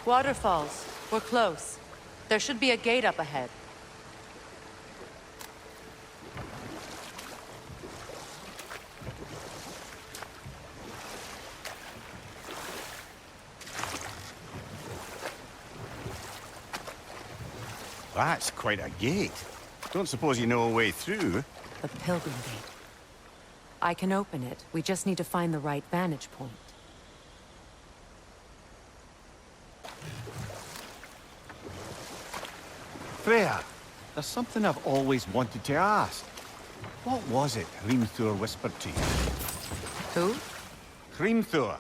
Waterfalls. We're close. There should be a gate up ahead. That's quite a gate. Don't suppose you know a way through? The Pilgrim Gate. I can open it. We just need to find the right vantage point. Freya, there's something I've always wanted to ask. What was it Hrimthur whispered to you? Who? Hrimthur,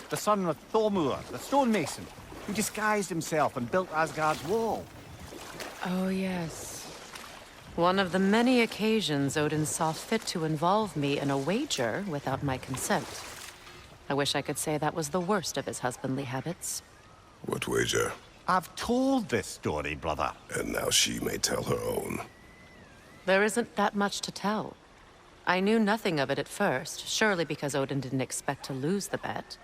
the son of Thormur, the stonemason, who disguised himself and built Asgard's wall. Oh, yes. One of the many occasions Odin saw fit to involve me in a wager without my consent. I wish I could say that was the worst of his husbandly habits. What wager? I've told this story, brother. And now she may tell her own. There isn't that much to tell. I knew nothing of it at first, surely because Odin didn't expect to lose the bet.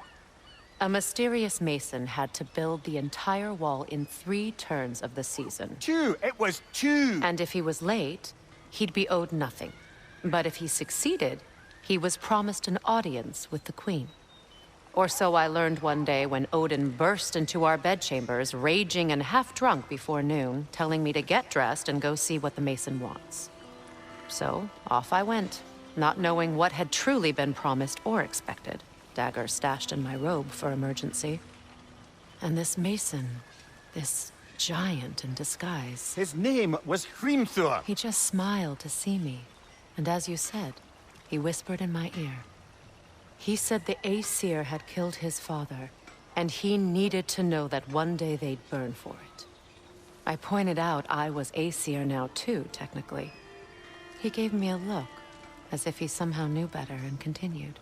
A mysterious mason had to build the entire wall in 3 turns of the season. 2! It was 2! And if he was late, he'd be owed nothing. But if he succeeded, he was promised an audience with the queen. Or so I learned one day when Odin burst into our bedchambers, raging and half-drunk before noon, telling me to get dressed and go see what the mason wants. So, off I went, not knowing what had truly been promised or expected. Dagger stashed in my robe for emergency. And this mason, this giant in disguise... His name was Hrimthur! He just smiled to see me. And as you said, he whispered in my ear. He said the Aesir had killed his father, and he needed to know that one day they'd burn for it. I pointed out I was Aesir now too, technically. He gave me a look, as if he somehow knew better, and continued.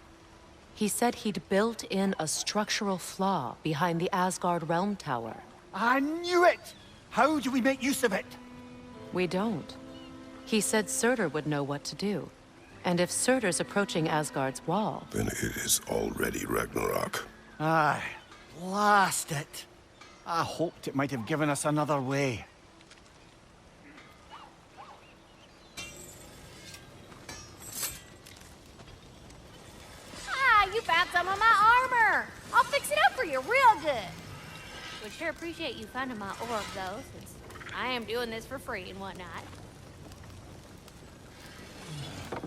He said he'd built in a structural flaw behind the Asgard Realm Tower. I knew it! How do we make use of it? We don't. He said Surtur would know what to do. And if Surtur's approaching Asgard's wall... Then it is already Ragnarok. Aye, blast it. I hoped it might have given us another way. Ah, you found some of my armor! I'll fix it up for you real good. Would sure appreciate you finding my orb, though, since I am doing this for free and whatnot.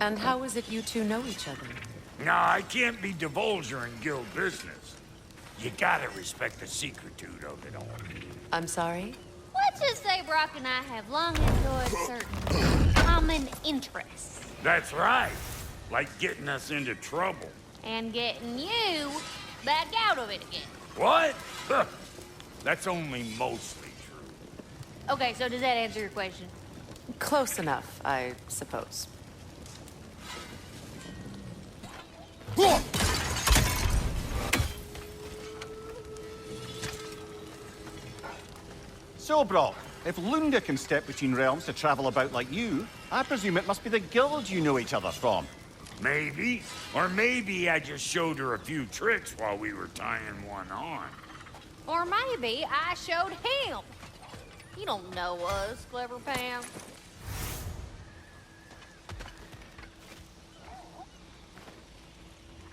And how is it you two know each other? Nah, I can't be divulger in guild business. You gotta respect the secretude of it all. I'm sorry? Let's just say Brock and I have long enjoyed certain common interests. That's right. Like getting us into trouble. And getting you back out of it again. What? Huh. That's only mostly true. Okay, so does that answer your question? Close enough, I suppose. So, Brock, if Lunda can step between realms to travel about like you, I presume it must be the guild you know each other from. Maybe. Or maybe I just showed her a few tricks while we were tying one on. Or maybe I showed him. You don't know us, Clever Pam.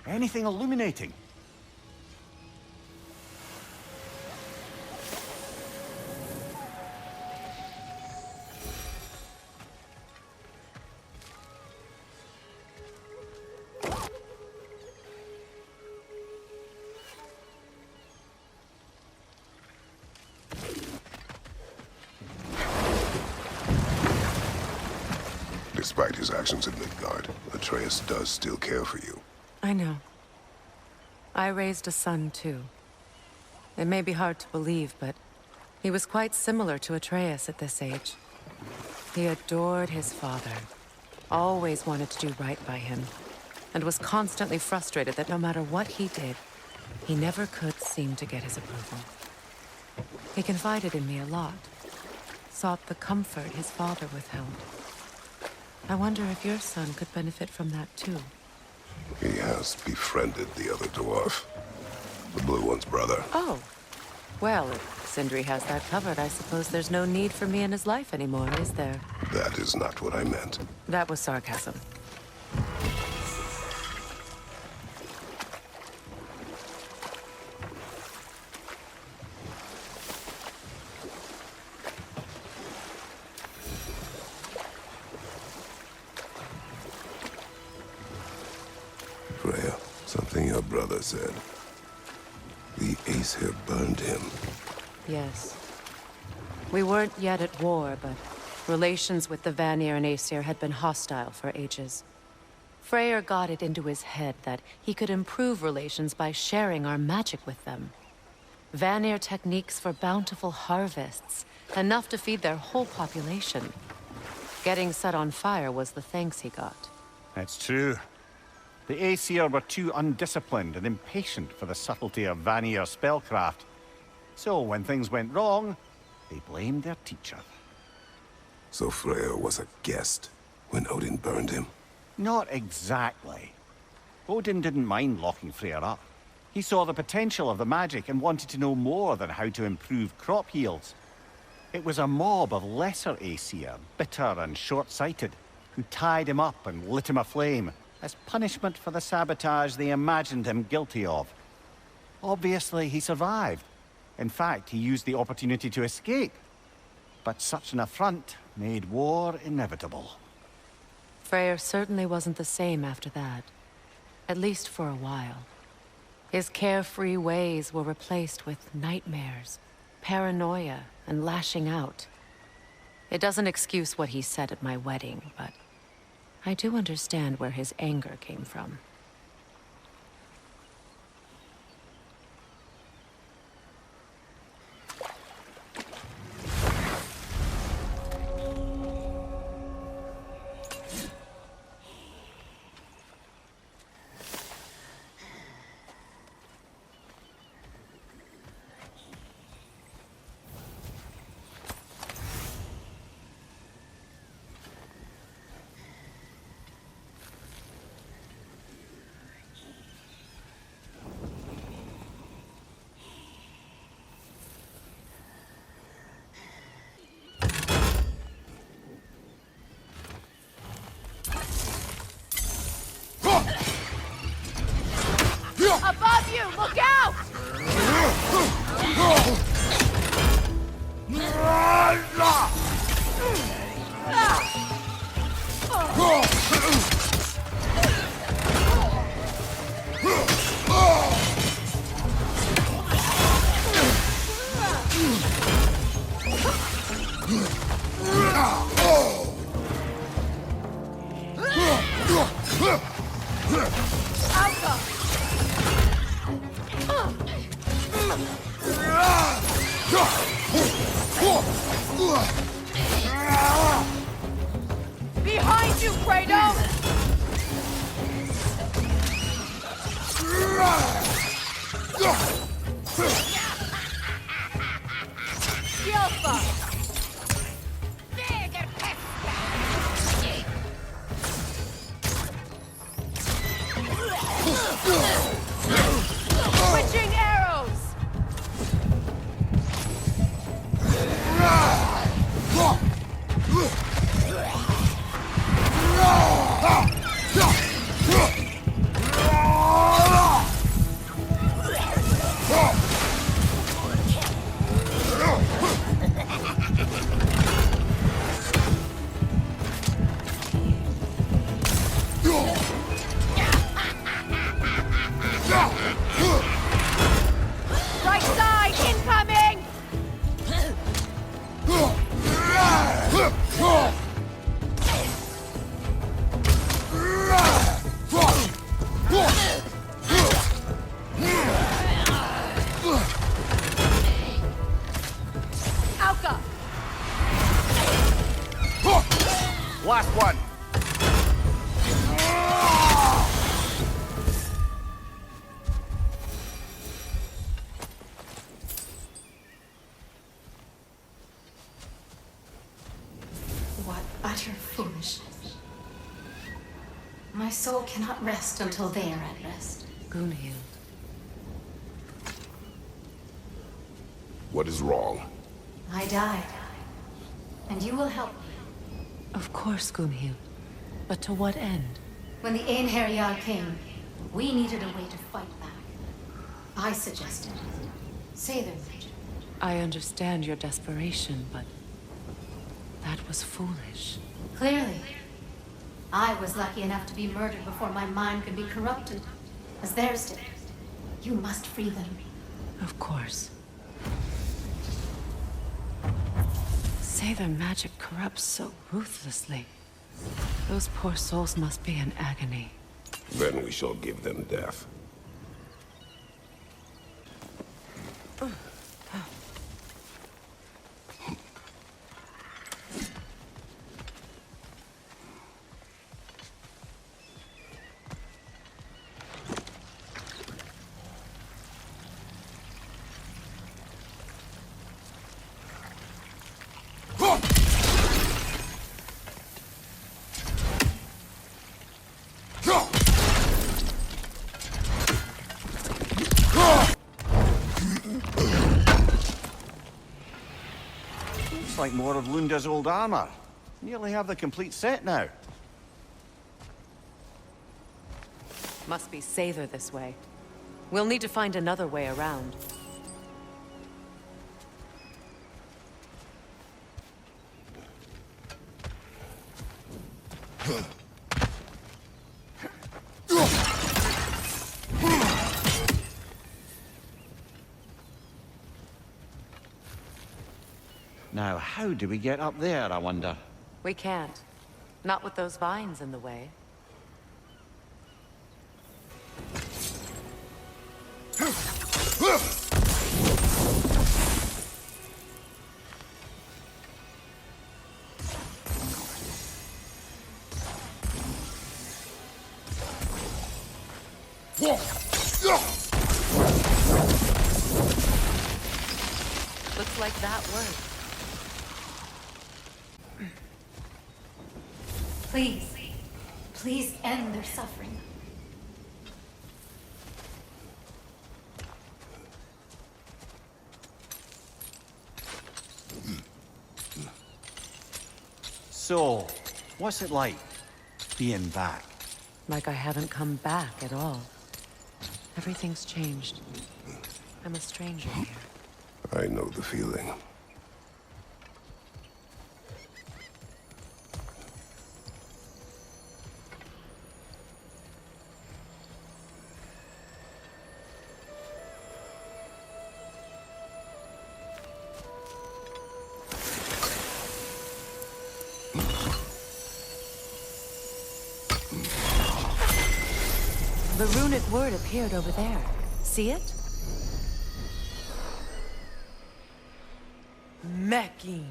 Anything illuminating? Despite his actions in Midgard, Atreus does still care for you. I know. I raised a son, too. It may be hard to believe, but he was quite similar to Atreus at this age. He adored his father, always wanted to do right by him, and was constantly frustrated that no matter what he did, he never could seem to get his approval. He confided in me a lot, sought the comfort his father withheld. I wonder if your son could benefit from that, too. He has befriended the other dwarf. The Blue One's brother. Oh, Well, if Sindri has that covered, I suppose there's no need for me in his life anymore, is there? That is not what I meant. That was sarcasm. Freya, something your brother said. The Aesir burned him. Yes. We weren't yet at war, but relations with the Vanir and Aesir had been hostile for ages. Freyr got it into his head that he could improve relations by sharing our magic with them. Vanir techniques for bountiful harvests, enough to feed their whole population. Getting set on fire was the thanks he got. It's true. The Aesir were too undisciplined and impatient for the subtlety of Vanir spellcraft. So when things went wrong, they blamed their teacher. So Freya was a guest when Odin burned him? Not exactly. Odin didn't mind locking Freyr up. He saw the potential of the magic and wanted to know more than how to improve crop yields. It was a mob of lesser Aesir, bitter and short-sighted, who tied him up and lit him aflame, as punishment for the sabotage they imagined him guilty of. Obviously, he survived. In fact, he used the opportunity to escape. But such an affront made war inevitable. Freyr certainly wasn't the same after that. At least for a while. His carefree ways were replaced with nightmares, paranoia, and lashing out. It doesn't excuse what he said at my wedding, but I do understand where his anger came from. Above you! Look out! Behind you, Kratos! Yelpa! Switching arrows! Right side, incoming! Alka! Last one! What utter foolishness. My soul cannot rest until they are at rest. Gunhild. What is wrong? I died. And you will help me. Of course, Gunhild. But to what end? When the Einherjar came, we needed a way to fight back. I suggested Sather magic. I understand your desperation, but that was foolish. Clearly. I was lucky enough to be murdered before my mind could be corrupted, as theirs did. You must free them. Of course. Sather magic corrupts so ruthlessly. Those poor souls must be in agony. Then we shall give them death. Looks like more of Lunda's old armor. Nearly have the complete set now. Must be Sather this way. We'll need to find another way around. Now, how do we get up there, I wonder? We can't. Not with those vines in the way. Looks like that worked. Please. Please end their suffering. So, what's it like, being back? Like I haven't come back at all. Everything's changed. I'm a stranger here. I know the feeling. The runic word appeared over there. See it? Mekin.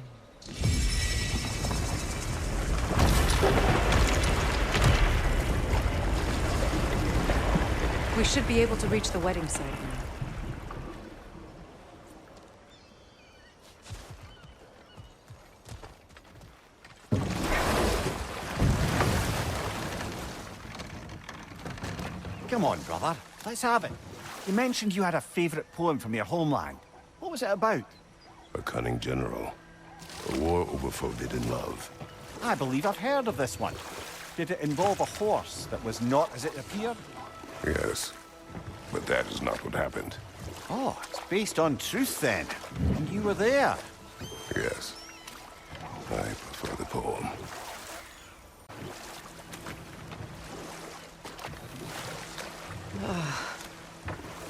We should be able to reach the wedding site now. Come on, brother. Let's have it. You mentioned you had a favorite poem from your homeland. What was it about? A cunning general. A war overfolded in love. I believe I've heard of this one. Did it involve a horse that was not as it appeared? Yes. But that is not what happened. Oh, it's based on truth then. And you were there. Yes. I prefer the poem.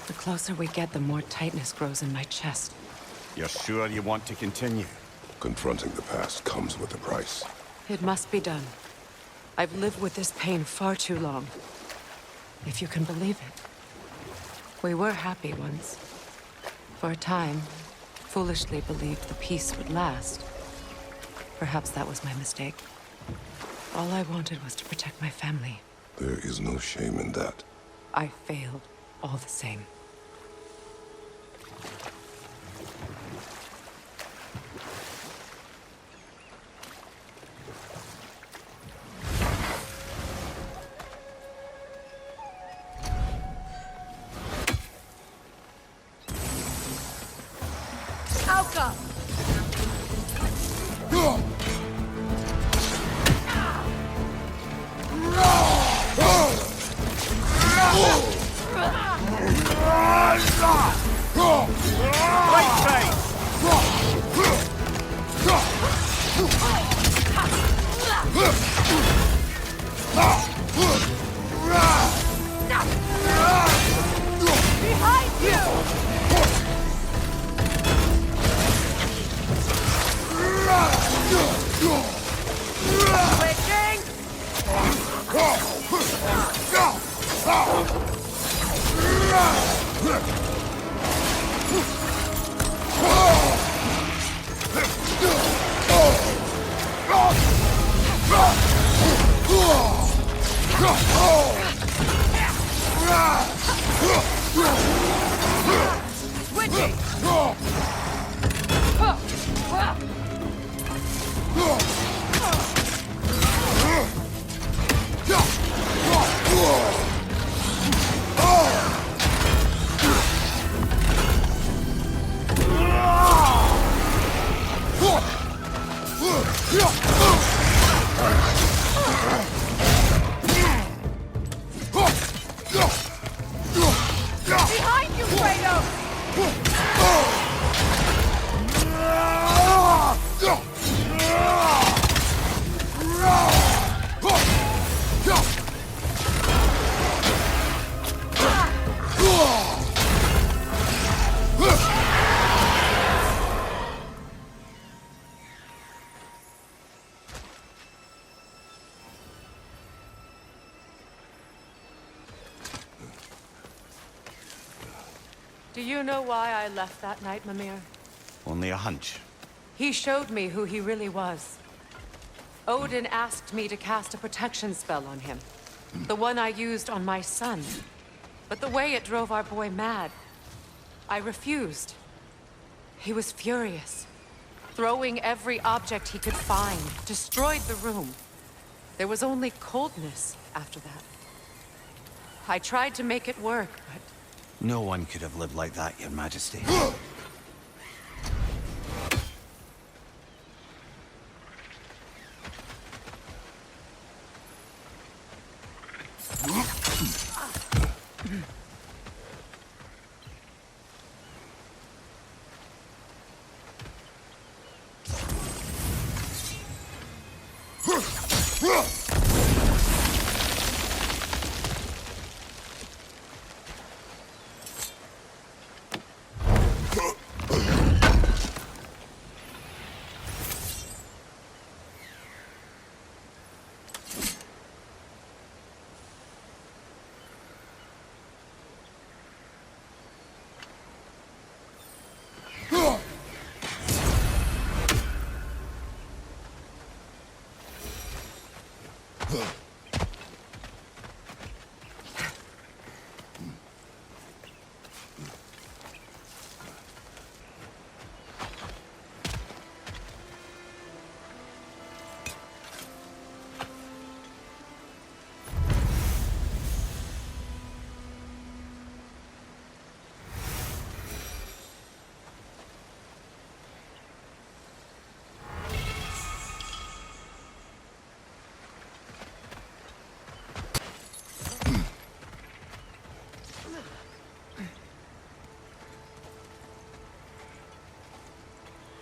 The closer we get, the more tightness grows in my chest. You're sure you want to continue? Confronting the past comes with a price. It must be done. I've lived with this pain far too long. If you can believe it. We were happy once. For a time, foolishly believed the peace would last. Perhaps that was my mistake. All I wanted was to protect my family. There is no shame in that. I failed, all the same. Valka! Right side! Behind you! Switching! Switching! Behind you, Kratos! Do you know why I left that night, Mimir? Only a hunch. He showed me who he really was. Odin asked me to cast a protection spell on him. The one I used on my son. But the way it drove our boy mad, I refused. He was furious, throwing every object he could find, destroyed the room. There was only coldness after that. I tried to make it work, but... No one could have lived like that, Your Majesty.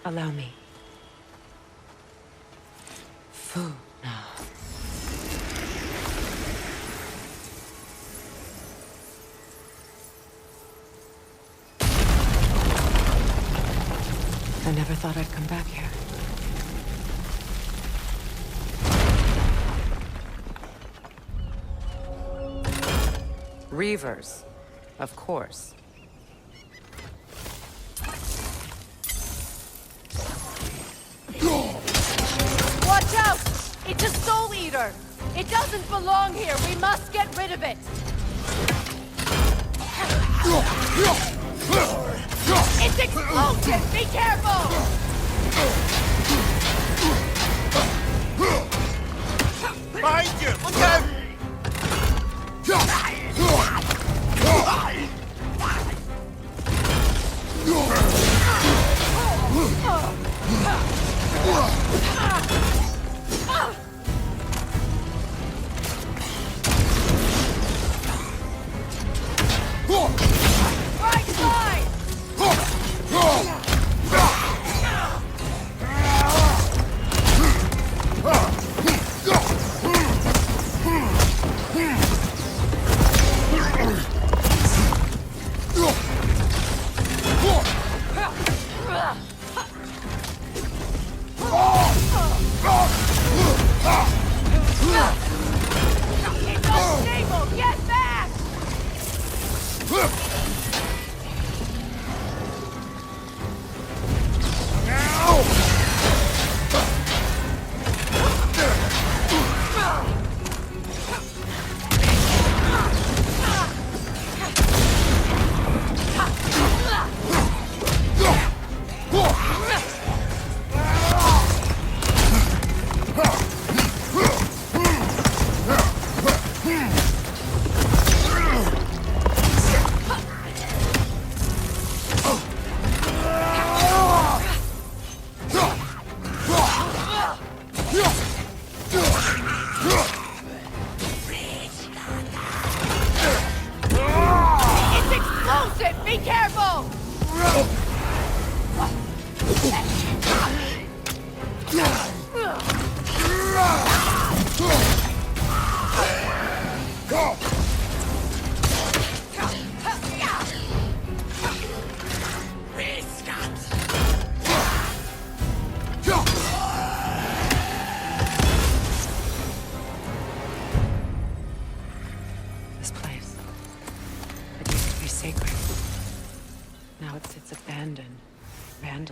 Allow me. Fu now. I never thought I'd come back here. Reavers, of course. Watch out! It's a soul eater! It doesn't belong here! We must get rid of it! It's explosive! Be careful! Behind you! Look out!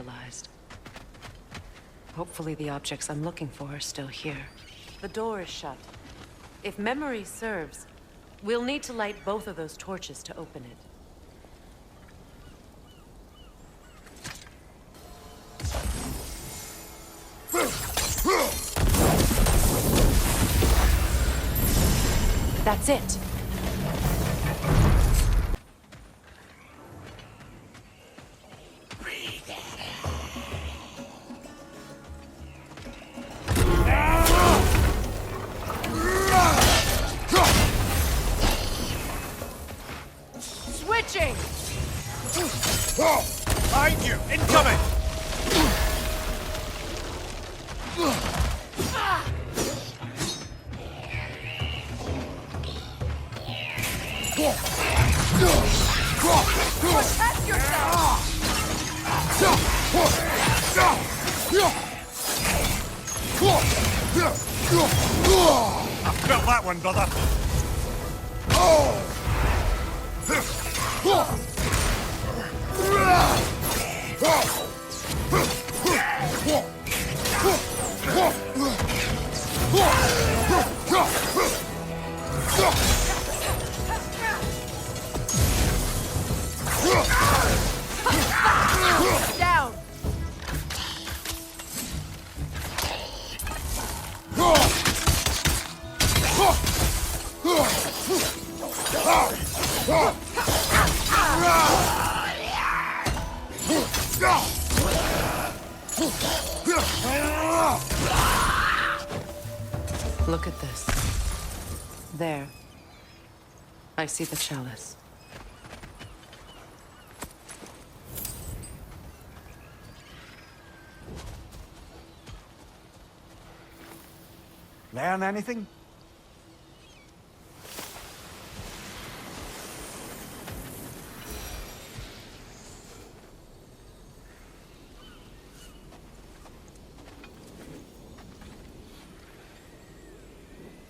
revitalized. Hopefully the objects I'm looking for are still here. The door is shut. If memory serves, we'll need to light both of those torches to open it. That's it. Switching! Behind you! Incoming! Protect yourself! I felt that one, brother. Down! Look at this. There. I see the chalice. Learn anything?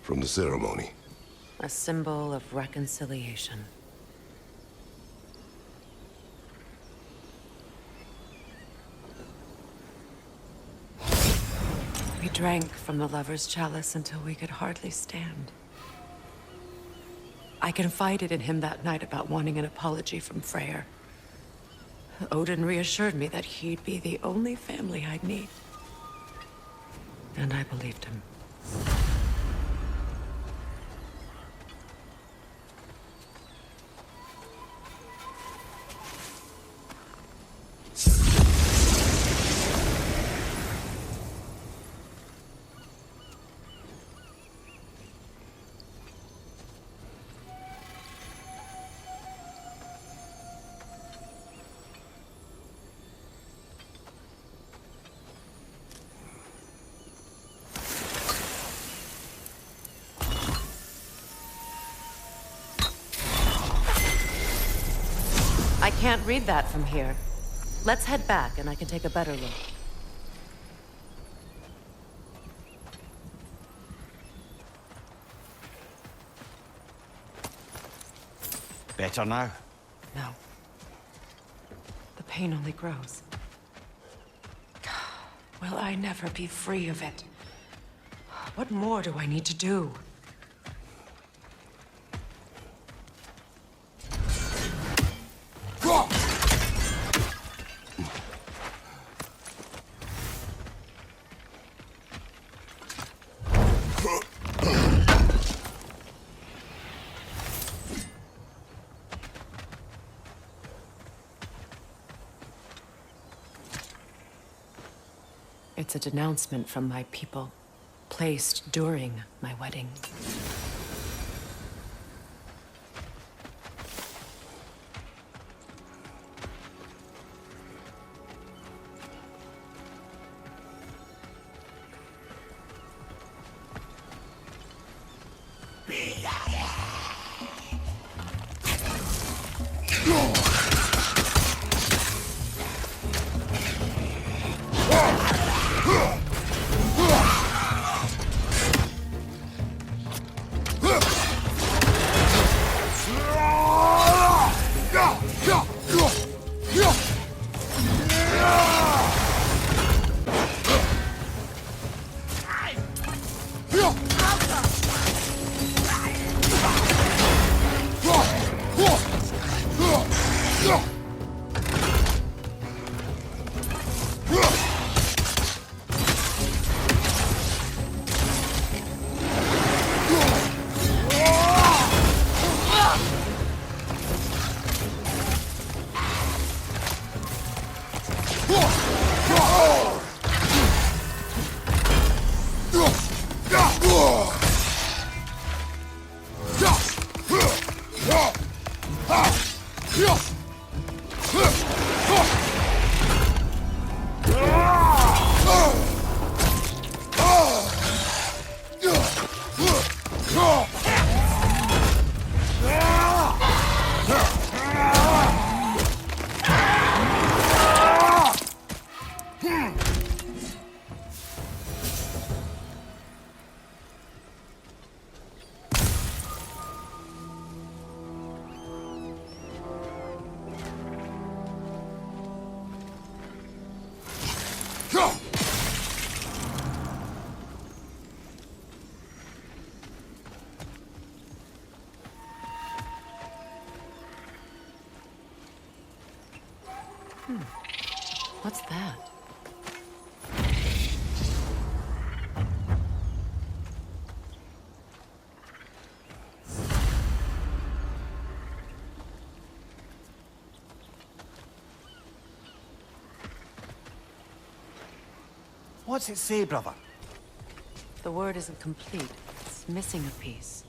From the ceremony. A symbol of reconciliation. We drank from the lover's chalice until we could hardly stand. I confided in him that night about wanting an apology from Freyr. Odin reassured me that he'd be the only family I'd need. And I believed him. I can't read that from here. Let's head back and I can take a better look. Better now? No. The pain only grows. Will I never be free of it? What more do I need to do? It's a denouncement from my people, placed during my wedding. What's that? What's it say, brother? The word isn't complete. It's missing a piece.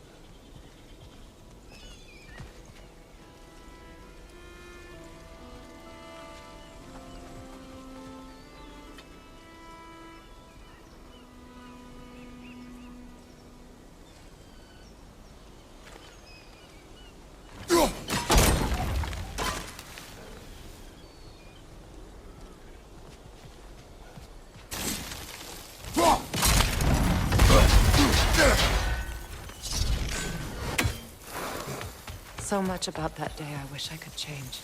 So much about that day I wish I could change.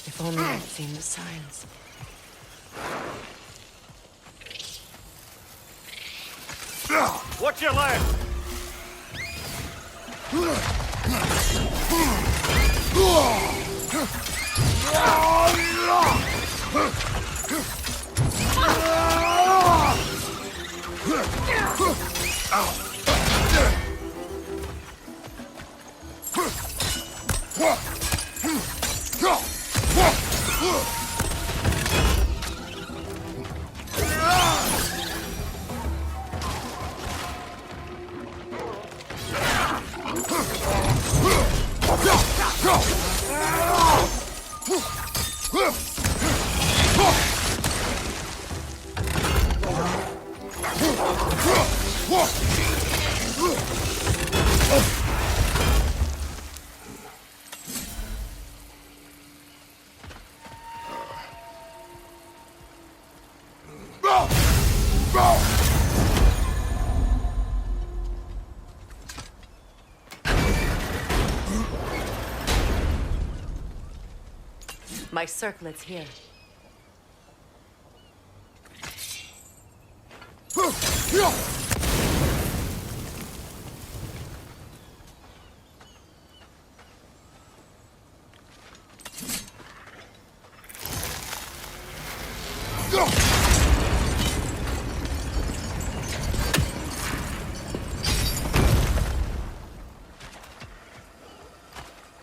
If only I'd seen the signs. Watch your left! My circlet's here.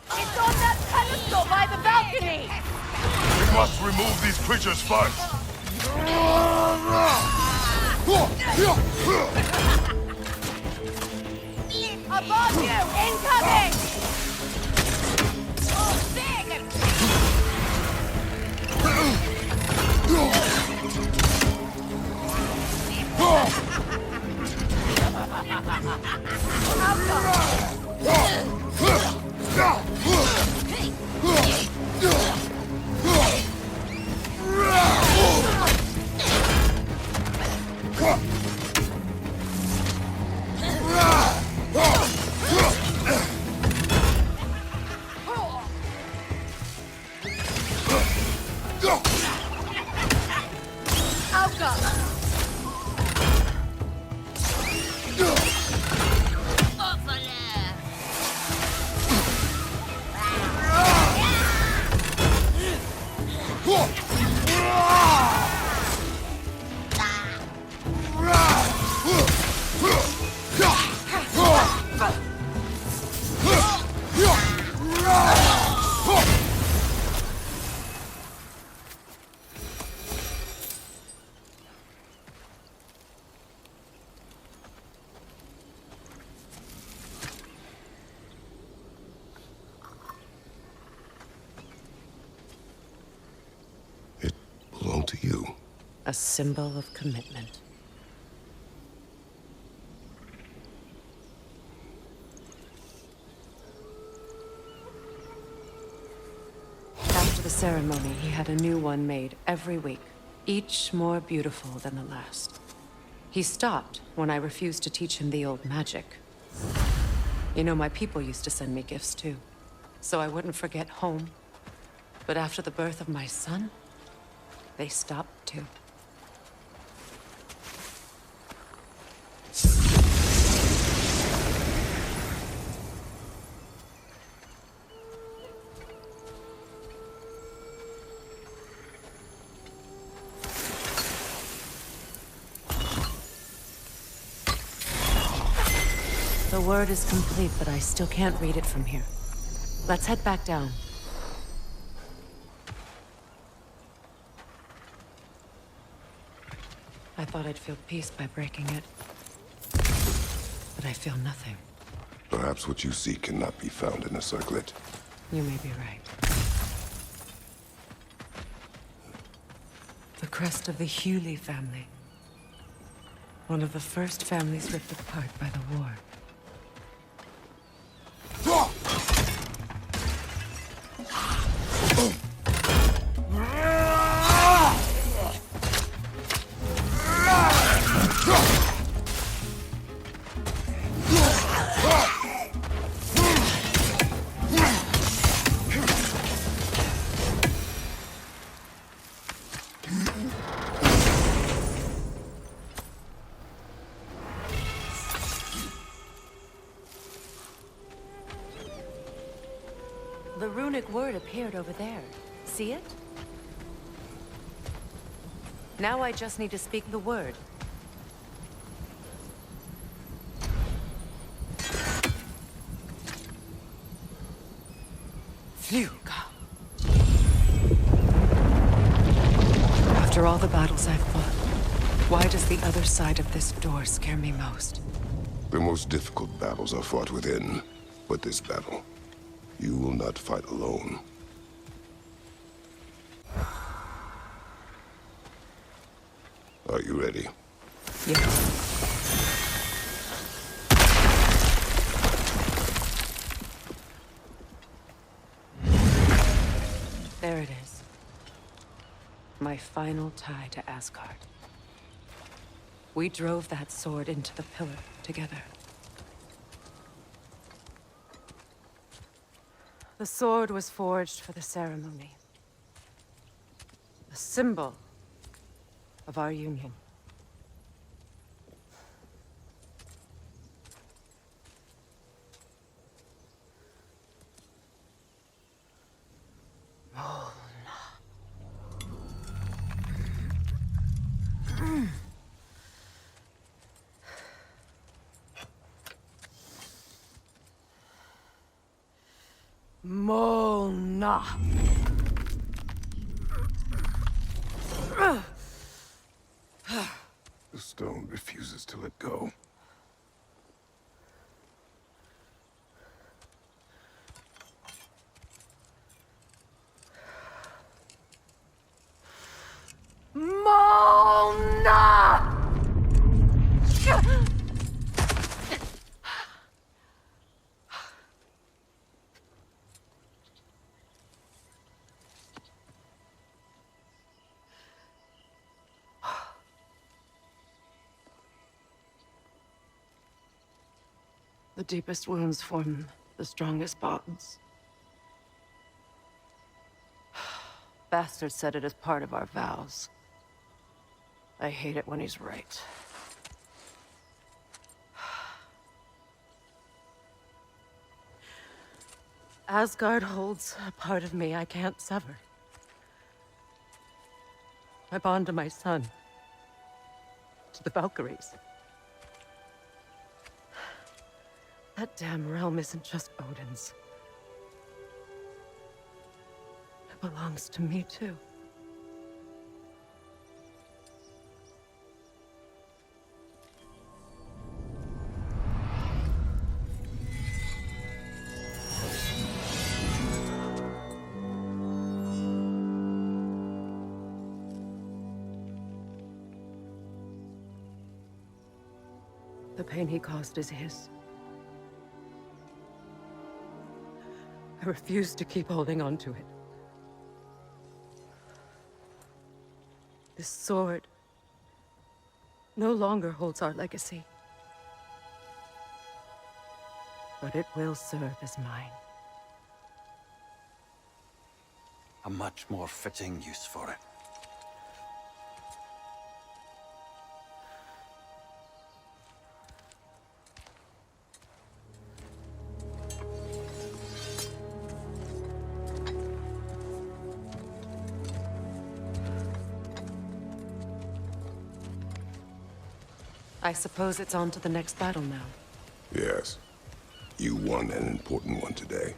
It's on that pedestal by the balcony! We must remove these creatures first. Above you! Incoming! Oh, big! A symbol of commitment. After the ceremony, he had a new one made every week, each more beautiful than the last. He stopped when I refused to teach him the old magic. You know, my people used to send me gifts too, so I wouldn't forget home. But after the birth of my son, they stopped too. The word is complete, but I still can't read it from here. Let's head back down. I thought I'd feel peace by breaking it. But I feel nothing. Perhaps what you seek cannot be found in a circlet. You may be right. The crest of the Hewley family. One of the first families ripped apart by the war. The runic word appeared over there. See it? Now I just need to speak the word. Fluga. After all the battles I've fought, why does the other side of this door scare me most? The most difficult battles are fought within, but this battle, you will not fight alone. Are you ready? Yes. There it is. My final tie to Asgard. We drove that sword into the pillar together. The sword was forged for the ceremony. A symbol of our union. Molna. The stone refuses to let go. Molna! The deepest wounds form the strongest bonds. Bastard said it as part of our vows. I hate it when he's right. Asgard holds a part of me I can't sever. I bond to my son. To the Valkyries. That damn realm isn't just Odin's. It belongs to me, too. The pain he caused is his. I refuse to keep holding on to it. This sword no longer holds our legacy. But it will serve as mine. A much more fitting use for it. I suppose it's on to the next battle now. Yes. You won an important one today.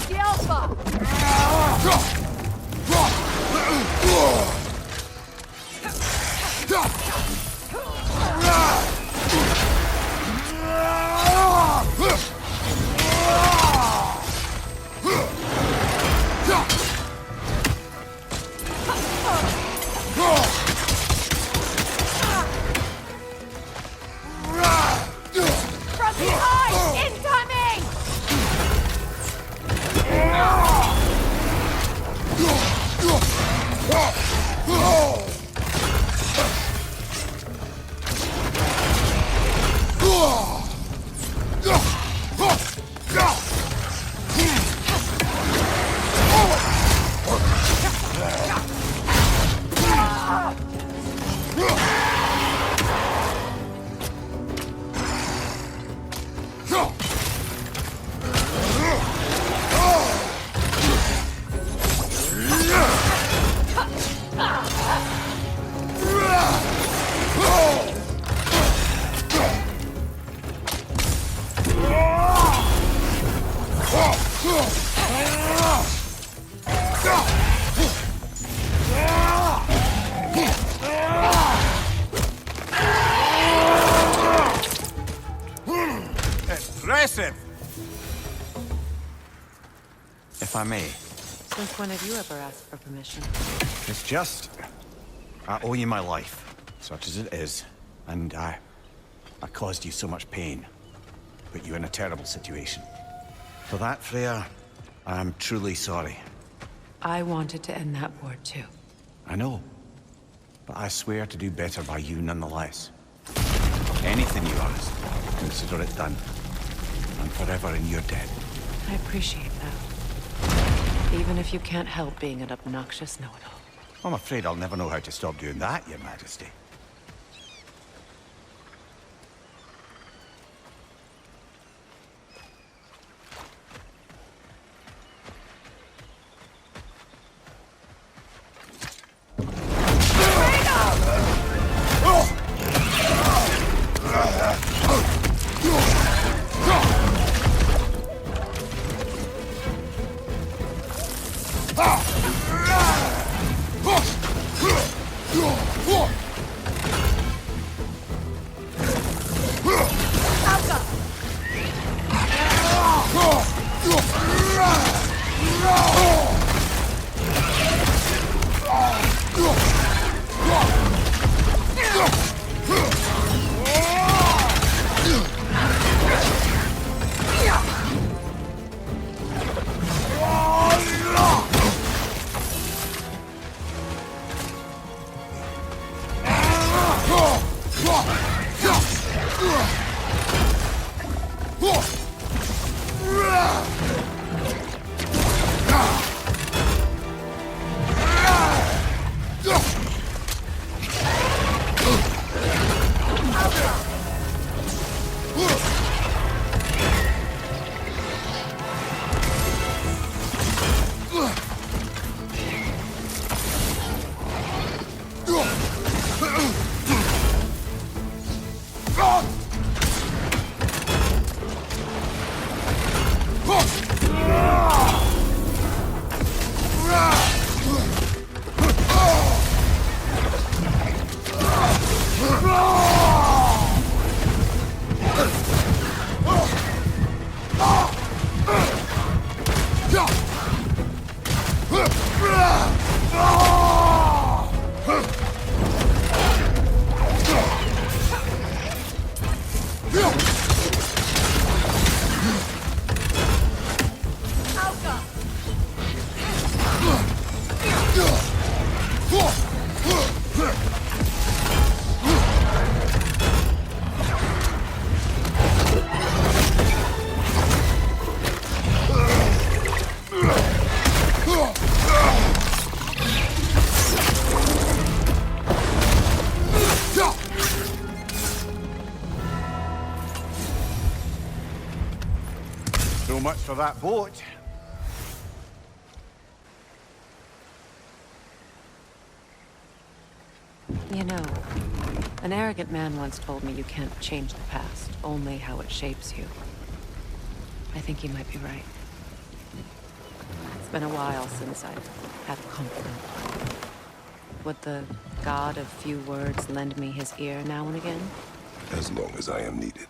The Alpha! From behind! Incoming! Impressive! If I may, Since when have you ever asked for permission? it's just... I owe you my life, such as it is. And I caused you so much pain. Put you in a terrible situation. For that, Freya, I'm truly sorry. I wanted to end that war too. I know. But I swear to do better by you nonetheless. Anything you ask, consider it done. I'm forever in your debt. I appreciate that. Even if you can't help being an obnoxious know-it-all. I'm afraid I'll never know how to stop doing that, Your Majesty. Huh! So much for that boat. You know, an arrogant man once told me you can't change the past, only how it shapes you. I think he might be right. It's been a while since I've had a confidant. Would the god of few words lend me his ear now and again? As long as I am needed.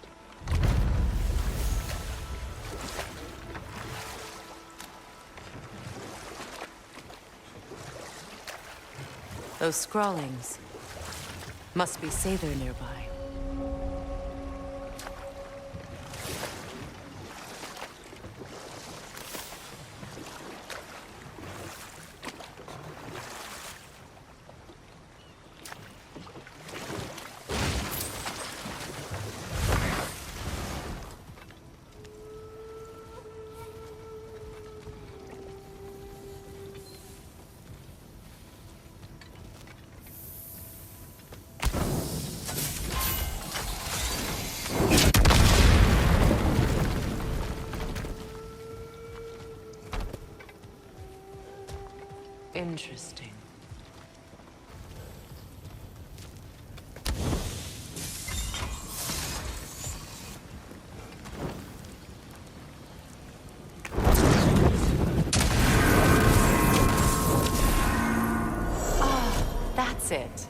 Those scrawlings must be Sather nearby. Interesting. Ah, that's it.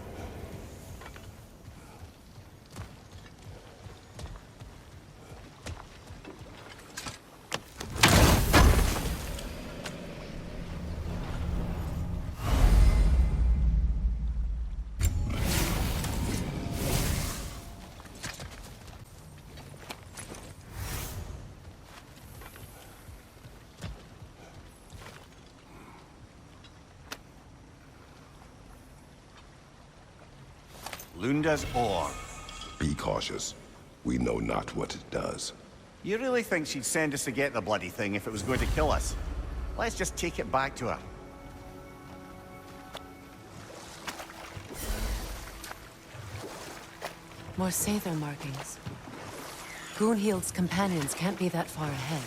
Lunda's ore. Be cautious. We know not what it does. You really think she'd send us to get the bloody thing if it was going to kill us? Let's just take it back to her. More Sather markings. Gunhild's companions can't be that far ahead.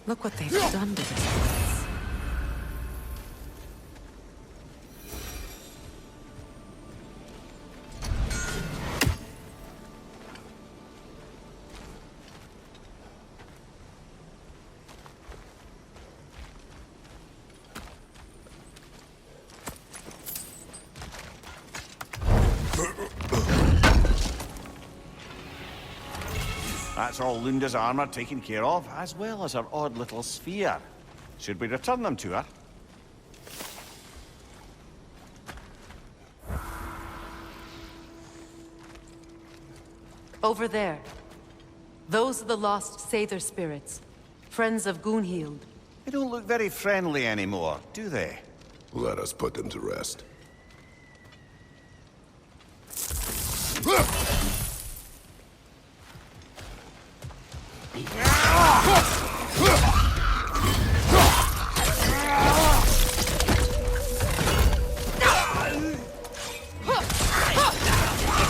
Look what they've done to this place. That's all Lunda's armor taken care of, as well as her odd little sphere. Should we return them to her? Over there. Those are the lost Sather spirits. Friends of Gunhild. They don't look very friendly anymore, do they? Let us put them to rest. It's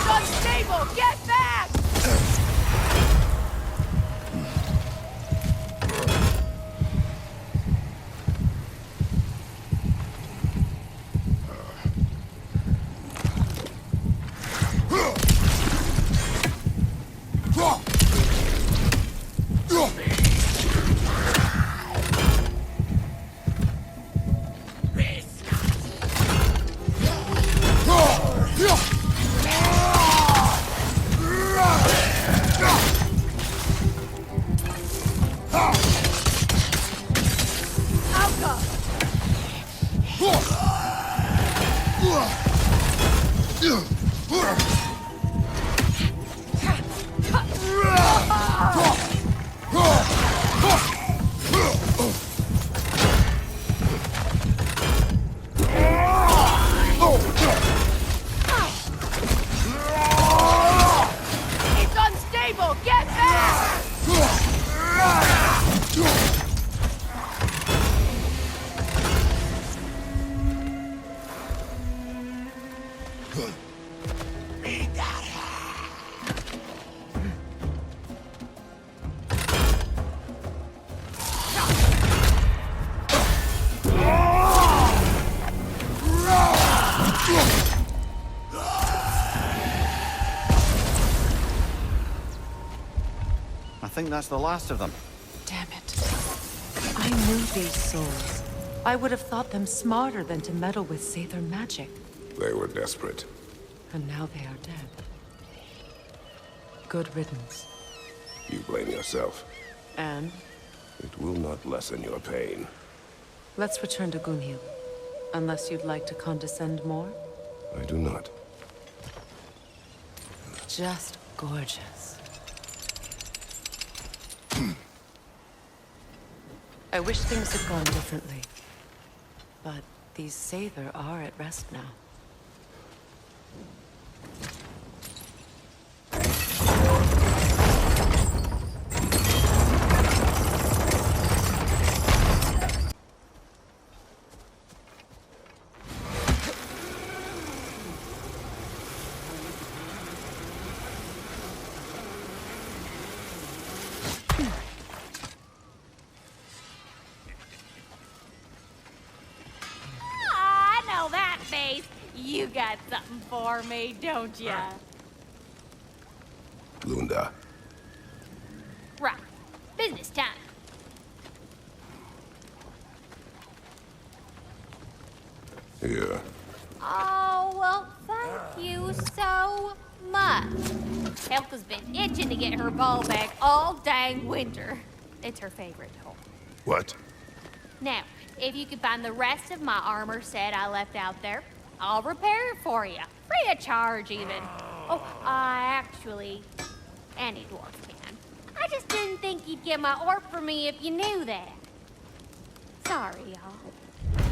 unstable! Get back! It's unstable! Get back! I think that's the last of them. Damn it. I knew these souls. I would have thought them smarter than to meddle with Sather magic. They were desperate. And now they are dead. Good riddance. You blame yourself. And It will not lessen your pain. let's return to Gunhild. Unless you'd like to condescend more? I do not. Just gorgeous. I wish things had gone differently. But these Sather are at rest now. I know that face. You got something for me, don't ya? Lunda, Right. Business time. here. Oh, well, thank you so much. Helga's been itching to get her bow back all dang winter. It's her favorite toy. What? Now, if you could find the rest of my armor set I left out there, I'll repair it for you. Free of charge, even. Oh, actually, any dwarf can. I just didn't think you'd get my orb for me if you knew that. Sorry, y'all.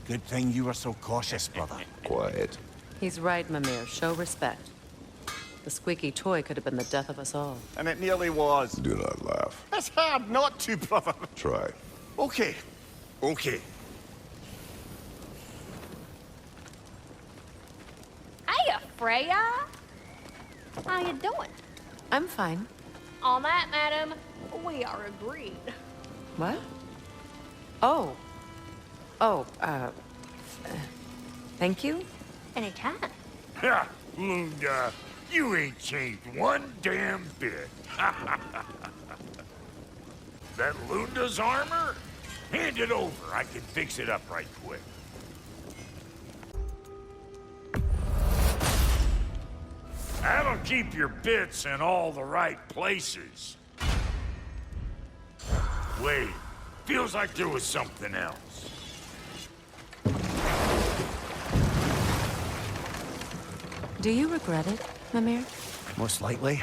Good thing you were so cautious, brother. Quiet. He's right, Mimir. Show respect. The squeaky toy could have been the death of us all. And it nearly was. Do not laugh. It's hard not to, brother. Try. Okay. Okay. Hiya, Freya. How you doing? I'm fine. On that, madam, we are agreed. What? Oh. Oh, thank you? Anytime. Ha! Lunda, you ain't changed one damn bit. That Lunda's armor? Hand it over. I can fix it up right quick. That'll keep your bits in all the right places. Wait, feels like there was something else. Do you regret it, Mimir? Most likely.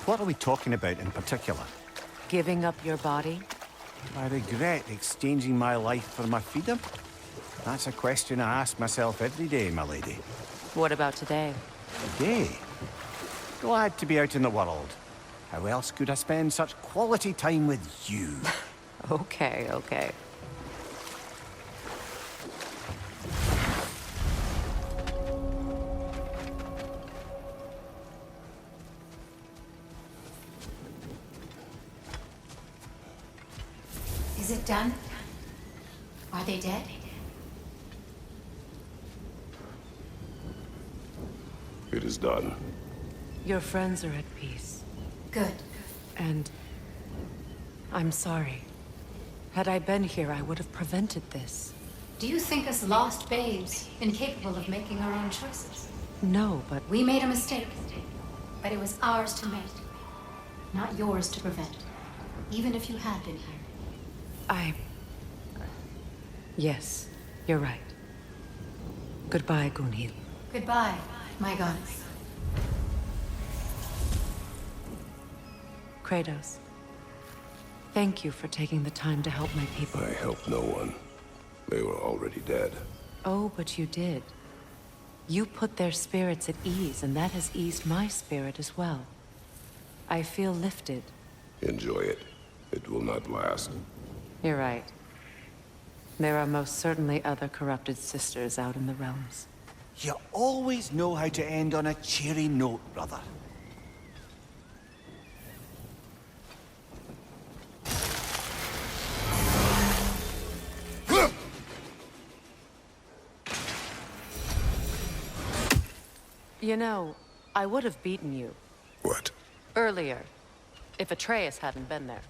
What are we talking about in particular? Giving up your body? I regret exchanging my life for my freedom? That's a question I ask myself every day, my lady. What about today? Today? Glad to be out in the world. How else could I spend such quality time with you? Okay, okay. Is it done? Are they dead? It is done. Your friends are at peace. Good. And I'm sorry. Had I been here, I would have prevented this. Do you think us lost babes, incapable of making our own choices? No, but We made a mistake, but it was ours to make, not yours to prevent, even if you had been here. Yes, you're right. Goodbye, Gunhild. Goodbye, my goddess. Kratos. Thank you for taking the time to help my people. I helped no one. They were already dead. Oh, but you did. You put their spirits at ease, and that has eased my spirit as well. I feel lifted. Enjoy it. It will not last. You're right. There are most certainly other corrupted sisters out in the realms. You always know how to end on a cheery note, brother. You know, I would have beaten you What? earlier, if Atreus hadn't been there.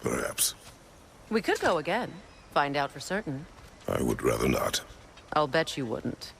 Perhaps. We could go again, find out for certain. I would rather not. I'll bet you wouldn't.